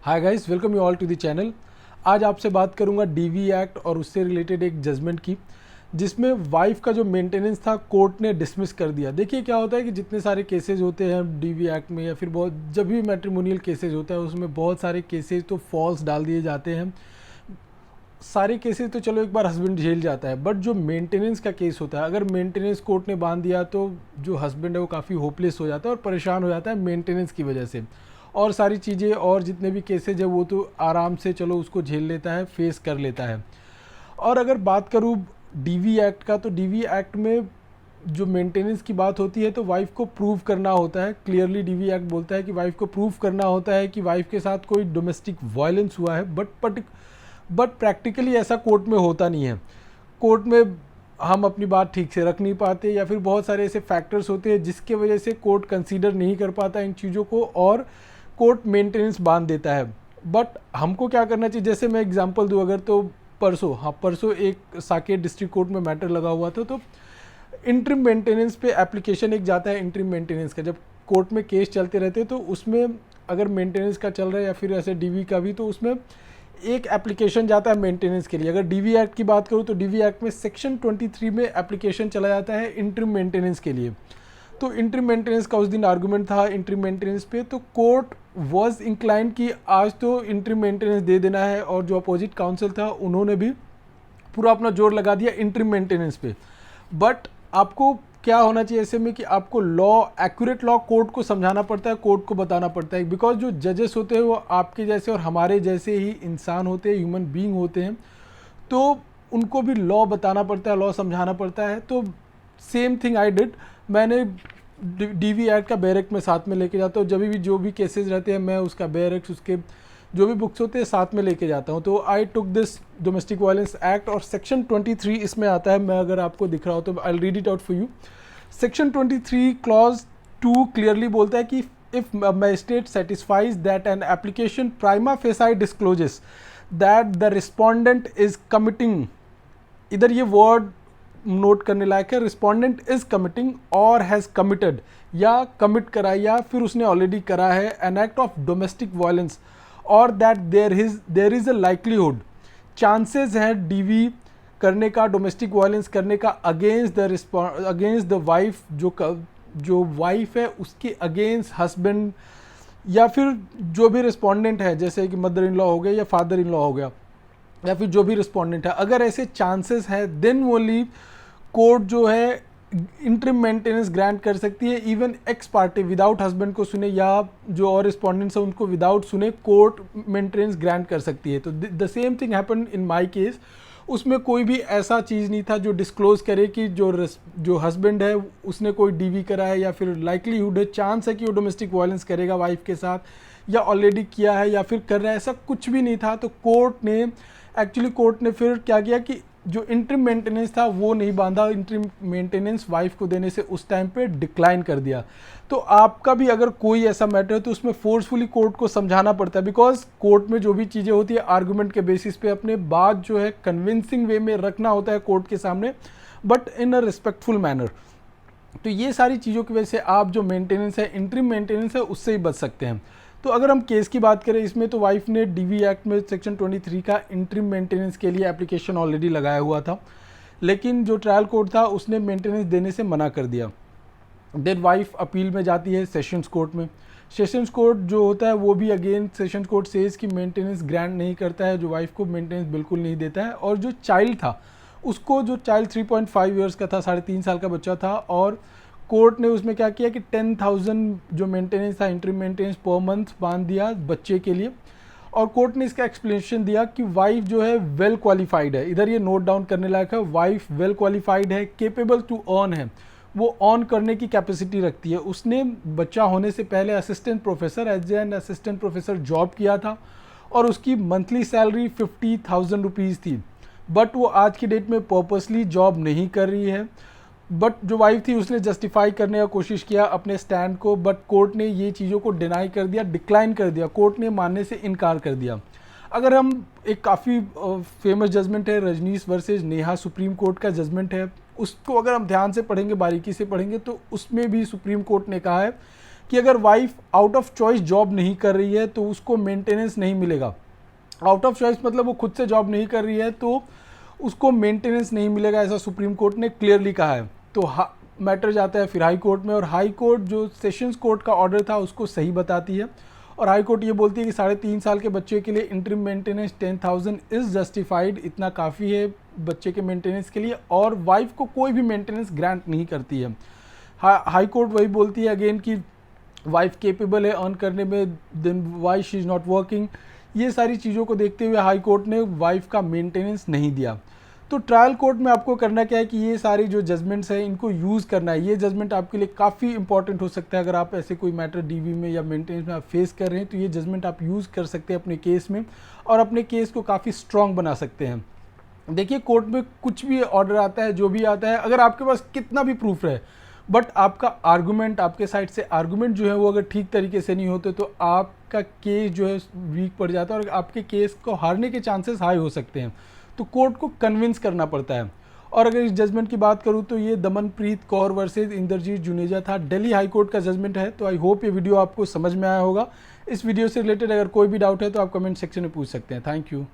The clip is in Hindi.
Hi guys, welcome you all to the channel. आज आपसे बात करूंगा डीवी एक्ट और उससे रिलेटेड एक जजमेंट की, जिसमें वाइफ का जो मेंटेनेंस था कोर्ट ने डिसमिस कर दिया। देखिए क्या होता है कि जितने सारे केसेस होते हैं डीवी एक्ट में या फिर बहुत जब भी मैट्रिमोनियल केसेस होता है उसमें बहुत सारे केसेस तो फॉल्स डाल दिए जाते हैं। सारे केसेस तो चलो एक बार हस्बैंड झेल जाता है, बट जो मेंटेनेंस का केस होता है, अगर मेंटेनेंस कोर्ट ने बांध दिया तो जो हस्बैंड है वो काफ़ी होपलेस हो जाता है और परेशान हो जाता है मेंटेनेंस की वजह से। और सारी चीज़ें और जितने भी केसेज है वो तो आराम से चलो उसको झेल लेता है, फेस कर लेता है। और अगर बात करूँ डीवी एक्ट का, तो डीवी एक्ट में जो मेंटेनेंस की बात होती है तो वाइफ को प्रूव करना होता है। क्लियरली डीवी एक्ट बोलता है कि वाइफ को प्रूव करना होता है कि वाइफ के साथ कोई डोमेस्टिक वायलेंस हुआ है, बट प्रैक्टिकली ऐसा कोर्ट में होता नहीं है। कोर्ट में हम अपनी बात ठीक से रख नहीं पाते या फिर बहुत सारे ऐसे फैक्टर्स होते हैं जिसके वजह से कोर्ट कंसीडर नहीं कर पाता इन चीज़ों को और कोर्ट मेंटेनेंस बांध देता है। बट हमको क्या करना चाहिए, जैसे मैं एग्जांपल दूं अगर, तो परसों एक साकेत डिस्ट्रिक्ट कोर्ट में मैटर लगा हुआ था। तो इंटरिम मेंटेनेंस पे एप्लीकेशन एक जाता है इंटरिम मेंटेनेंस का। जब कोर्ट में केस चलते रहते हैं तो उसमें अगर मेंटेनेंस का चल रहा है या फिर ऐसे डीवी का भी, तो उसमें एक एप्लीकेशन जाता है मेंटेनेंस के लिए। अगर डीवी एक्ट की बात करूँ तो डीवी एक्ट में सेक्शन 23 में एप्लीकेशन चला जाता है इंटरिम मेंटेनेंस के लिए। तो इंटरिम मेंटेनेंस का उस दिन आर्गूमेंट था इंटरिम मेंटेनेंस पे, तो कोर्ट वाज इंक्लाइन कि आज तो इंटरिम मेंटेनेंस दे देना है। और जो अपोजिट काउंसिल था उन्होंने भी पूरा अपना जोर लगा दिया इंटरिम मेंटेनेंस पे। बट आपको क्या होना चाहिए ऐसे में कि आपको एक्यूरेट लॉ कोर्ट को समझाना पड़ता है, कोर्ट को बताना पड़ता है। बिकॉज जो जजेस होते हैं वो आपके जैसे और हमारे जैसे ही इंसान होते हैं, ह्यूमन बीइंग होते हैं, तो उनको भी लॉ बताना पड़ता है, लॉ समझाना पड़ता है। तो सेम थिंग आई डिड। मैंने डीवी एक्ट का बैरक में साथ में लेके जाता हूँ। जब भी जो भी केसेस रहते हैं मैं उसका बैरक, उसके जो भी बुक्स होते हैं साथ में लेके जाता हूँ। तो I took this domestic violence act और सेक्शन 23 इसमें आता है। मैं अगर आपको दिख रहा हो तो I read it out for you. Section 23 clause 2 clearly बोलता है कि if magistrate satisfies that an application prima facie discloses that the respondent is committing, इधर ये वर्ड नोट करने लायक है, रिस्पोंडेंट इज कमिटिंग और हैज कमिटेड, या कमिट करा या फिर उसने ऑलरेडी करा है an act of domestic violence, और that there is a likelihood, chances है डीवी करने का, डोमेस्टिक वायलेंस करने का अगेंस्ट द वाइफ, जो वाइफ है उसके अगेंस्ट हस्बैंड या फिर जो भी रिस्पोंडेंट है, जैसे कि मदर इन लॉ हो गया या फादर इन लॉ हो गया या फिर जो भी रिस्पोंडेंट है। अगर ऐसे चांसेस है देन ओनली कोर्ट जो है इंटरिम मेंटेनेंस ग्रांट कर सकती है, even x party without husband को सुने या जो और रिस्पोंडेंट्स है उनको विदाउट सुने कोर्ट मेंटेनेंस ग्रांट कर सकती है। तो the same thing happen in my case. उसमें कोई भी ऐसा चीज़ नहीं था जो डिस्क्लोज करे कि जो हस्बैंड है उसने कोई डीवी करा है या फिर लाइकलीहुड है, चांस है कि वो डोमेस्टिक वायलेंस करेगा वाइफ के साथ या ऑलरेडी किया है या फिर कर रहा है, ऐसा कुछ भी नहीं था। तो कोर्ट ने फिर क्या किया कि जो इंटरिम मेंटेनेंस था वो नहीं बांधा, इंटरिम मेंटेनेंस वाइफ को देने से उस टाइम पे डिक्लाइन कर दिया। तो आपका भी अगर कोई ऐसा मैटर है तो उसमें फोर्सफुली कोर्ट को समझाना पड़ता है, बिकॉज कोर्ट में जो भी चीज़ें होती है आर्गुमेंट के बेसिस पे अपने बात जो है कन्विंसिंग वे में रखना होता है कोर्ट के सामने, but in a respectful manner. तो ये सारी चीज़ों की वजह से आप जो मेंटेनेंस है, इंटरिम मेंटेनेंस है, उससे ही बच सकते हैं। तो अगर हम केस की बात करें इसमें, तो वाइफ ने डीवी एक्ट में सेक्शन 23 का इंटरिम मेंटेनेंस के लिए एप्लीकेशन ऑलरेडी लगाया हुआ था, लेकिन जो ट्रायल कोर्ट था उसने मेंटेनेंस देने से मना कर दिया। देन वाइफ अपील में जाती है सेशंस कोर्ट में। सेशंस कोर्ट जो होता है वो भी अगेन सेशंस कोर्ट सेज कि मेंटेनेंस ग्रांट नहीं करता है, जो वाइफ को मेंटेनेंस बिल्कुल नहीं देता है। और जो चाइल्ड था उसको, जो चाइल्ड 3.5 ईयर्स का था, 3.5 साल का बच्चा था, और कोर्ट ने उसमें क्या किया कि 10,000 जो मेंटेनेंस था इंटरिम मेंटेनेंस पर मंथ बांध दिया बच्चे के लिए। और कोर्ट ने इसका एक्सप्लेनेशन दिया कि वाइफ जो है वेल क्वालिफाइड है, इधर ये नोट डाउन करने लायक है, वाइफ वेल क्वालिफाइड है, केपेबल टू अर्न है, वो ऑन करने की कैपेसिटी रखती है। उसने बच्चा होने से पहले assistant professor as an assistant professor job किया था और उसकी मंथली सैलरी 50,000 रुपीज़ थी। बट वो आज की डेट में पर्पसली जॉब नहीं कर रही है। बट जो वाइफ थी उसने जस्टिफाई करने का कोशिश किया अपने स्टैंड को, बट कोर्ट ने ये चीज़ों को डिनाई कर दिया, डिक्लाइन कर दिया, कोर्ट ने मानने से इनकार कर दिया। अगर हम एक काफ़ी फेमस जजमेंट है Rajneesh versus Neha, Supreme Court का जजमेंट है, उसको अगर हम ध्यान से पढ़ेंगे, बारीकी से पढ़ेंगे, तो उसमें भी सुप्रीम कोर्ट ने कहा है कि अगर wife out of choice job नहीं कर रही है तो उसको मेंटेनेंस नहीं मिलेगा। आउट ऑफ चॉइस मतलब वो खुद से जॉब नहीं कर रही है तो उसको मेंटेनेंस नहीं मिलेगा, ऐसा सुप्रीम कोर्ट ने क्लियरली कहा है। तो मैटर जाता है फिर हाई कोर्ट में, और हाई कोर्ट जो सेशंस कोर्ट का ऑर्डर था उसको सही बताती है, और हाई कोर्ट ये बोलती है कि 3.5 साल के बच्चे के लिए इंटरिम मेंटेनेंस 10,000 इज़ जस्टिफाइड, इतना काफ़ी है बच्चे के मेंटेनेंस के लिए, और वाइफ को कोई भी मेंटेनेंस ग्रांट नहीं करती है। हाई कोर्ट वही बोलती है अगेन कि वाइफ केपेबल है अर्न करने में, then why she is not working. ये सारी चीज़ों को देखते हुए हाई कोर्ट ने वाइफ का मेंटेनेंस नहीं दिया। तो ट्रायल कोर्ट में आपको करना क्या है कि ये सारी जो जजमेंट्स हैं इनको यूज़ करना है। ये जजमेंट आपके लिए काफ़ी इंपॉर्टेंट हो सकता है। अगर आप ऐसे कोई मैटर डीवी में या मेंटेनेंस में आप फेस कर रहे हैं तो ये जजमेंट आप यूज़ कर सकते हैं अपने केस में, और अपने केस को काफ़ी स्ट्रॉन्ग बना सकते हैं। देखिए कोर्ट में कुछ भी ऑर्डर आता है, जो भी आता है, अगर आपके पास कितना भी प्रूफ है बट आपका आर्गूमेंट, आपके साइड से आर्गूमेंट जो है वो अगर ठीक तरीके से नहीं होते तो आपका केस जो है वीक पड़ जाता है और आपके केस को हारने के चांसेस हाई हो सकते हैं। तो कोर्ट को कन्विंस करना पड़ता है। और अगर इस जजमेंट की बात करूं तो ये दमनप्रीत कौर वर्सेस इंद्रजीत जुनेजा था, दिल्ली हाई कोर्ट का जजमेंट है। तो आई होप ये वीडियो आपको समझ में आया होगा। इस वीडियो से रिलेटेड अगर कोई भी डाउट है तो आप कमेंट सेक्शन में पूछ सकते हैं। Thank you.